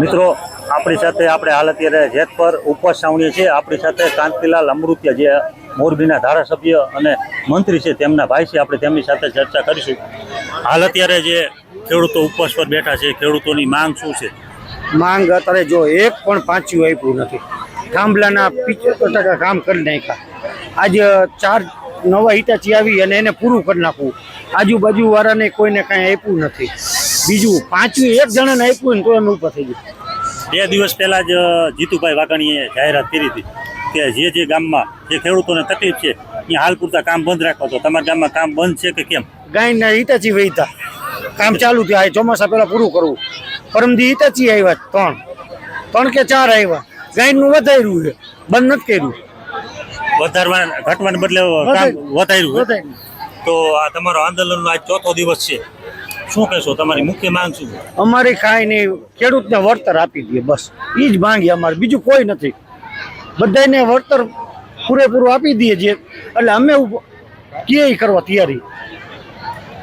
મિત્રો આપણી સાથે આપણે હાલ અત્યારે જેતપર ઉપવાસ છાવણી છે। આપણી સાથે કાંતિલાલ અમૃતિયા જે મોરબીના ધારાસભ્ય અને મંત્રી છે, તેમના ભાઈ છે। આપણે તેમની સાથે ચર્ચા કરીશું। હાલ અત્યારે જે ખેડૂતો ઉપવાસ પર બેઠા છે, ખેડૂતોની માંગ શું છે? માંગ અત્યારે જો એક પણ પાંચ્યું આપ્યું નથી। થાંભલાના 75% કામ કરી નાખ્યા। આજે 4 નવા હિટાચી આવી અને એને પૂરું કરી નાખવું। આજુબાજુ વાળાને કોઈને કાંઈ આપ્યું નથી। બીજું પાંચવી એક જણાને આપ્યું ને તો એમ ઉપર થઈ ગયું। 2 દિવસ પહેલા જ જીતુભાઈ વાઘાણીએ જાહેરાત કરી હતી કે જે ગામમાં જે ખેડૂતોને તકલીફ છે ત્યાં હાલ પૂરતા કામ બંધ રાખો। તો તમારા ગામમાં કામ બંધ છે કે કેમ? ગાયના હિટાચી વહીતા કામ ચાલુ થયા। આ ચોમાસા પહેલા પૂરું કરવું। પરમદી હિટાચી આવ્યા 3 કે 4 આવ્યા। ગાયનું વધાર્યું છે, બંધ નથી કર્યું। વધારવા ઘટવાને બદલે કામ વધાર્યું। તો આ તમારો આંદોલનનો આજ 4થો દિવસ છે, શું કહેશો? તમારી મુખ્ય માંગ શું છે? અમારી કાંઈ નહીં, ખેડૂતને વળતર આપી દે, બસ એ જ માંગી અમારે, બીજું કોઈ નથી। બધાને વળતર પૂરેપૂરું આપી દઈએ છે એટલે અમે કે કરવા તૈયારી।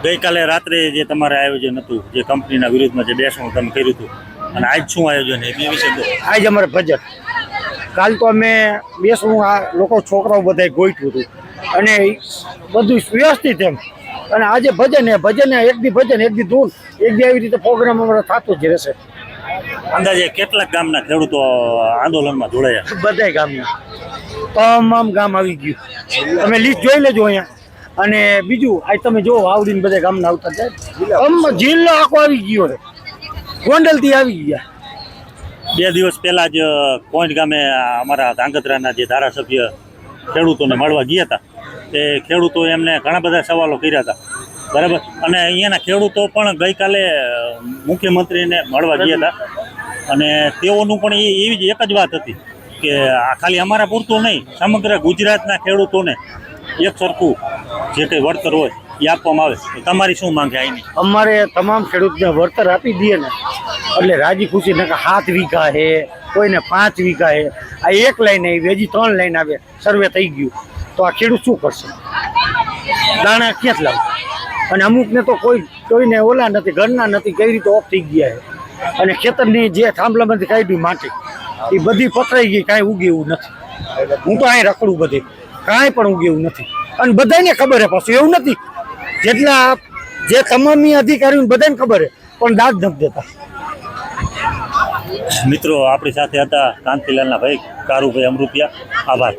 ગઈકાલે રાત્રે જે તમારે આયોજન હતું, જે કંપનીના વિરુદ્ધમાં જે બેસણું તમે કર્યું હતું, અને આજ શું આયોજન છે એ વિશે કહો। આજ અમારે ભજન, કાલ તો અમે બેસવું, આ લોકો છોકરાઓ બધા ગોઠવ્યું હતું અને બધું વ્યવસ્થિત એમ। અને આજે ભજન એક દી ભજન, એક દી ધૂન, એક દી આવી રીતે પ્રોગ્રામ અમારે થતો જ રહેશે। અંદાજે કેટલાક ગામના ખેડૂતો આંદોલનમાં જોડાયા? બધા ગામના તમામ ગામ આવી ગયું, તમે લિસ્ટ જોઈ લેજો અહીંયા। અને બીજું આજ તમે જો આવડીને બધા ગામના આવતા જાય, જિલ્લો આખો આવી ગયો છે, ગોંડલથી આવી ગયા। 2 દિવસ પહેલા જ કોઈટ ગામે અમારા ધાંગધ્રાના જે ધારાસભ્ય ખેડૂતોને મળવા ગયા હતા, તે ખેડૂતોએ એમને ઘણા બધા સવાલો કર્યા હતા, બરાબર? અને અહીંયાના ખેડૂતો પણ ગઈકાલે મુખ્યમંત્રીને મળવા ગયા હતા અને તેઓનું પણ એવી જ એક જ વાત હતી કે આ ખાલી અમારા પૂરતું નહીં, સમગ્ર ગુજરાતના ખેડૂતોને એક સરખું જે કંઈ વળતર હોય એ આપવામાં આવે। તો તમારી શું માંગ છે અહીંની? અમારે તમામ ખેડૂતને વળતર આપી દઈએ ને એટલે રાજી ખુશી, ને 7 વીઘા છે, કોઈને 5 વીઘા છે। આ એક લાઈન આવી, હજી 3 લાઈન આવે, સર્વે થઈ ગયું, તો આ ખેડૂત શું કરશે? દાણા ક્યાંથી લાવે? અને અમુકને તો કોઈને ઓલા નથી, ઘરના નથી, કઈ રીતે ઓફ થઈ ગયા છે। અને ખેતરની જે થાંભલામાંથી કાઢ્યું માટી, એ બધી પથરાઈ ગઈ, કાંઈ ઉગે એવું નથી। હું તો અહીં રખડું, બધી કાંઈ પણ ઉગે એવું નથી। અને બધાને ખબર છે, પાછું એવું નથી, જેટલા જે તમામી અધિકારીઓને બધાને ખબર છે, પણ દાદ નથી દેતા। મિત્રો આપણી સાથે હતા કાંતિલાલના ભાઈ કારુભાઈ અમૃતિયા। આભાર।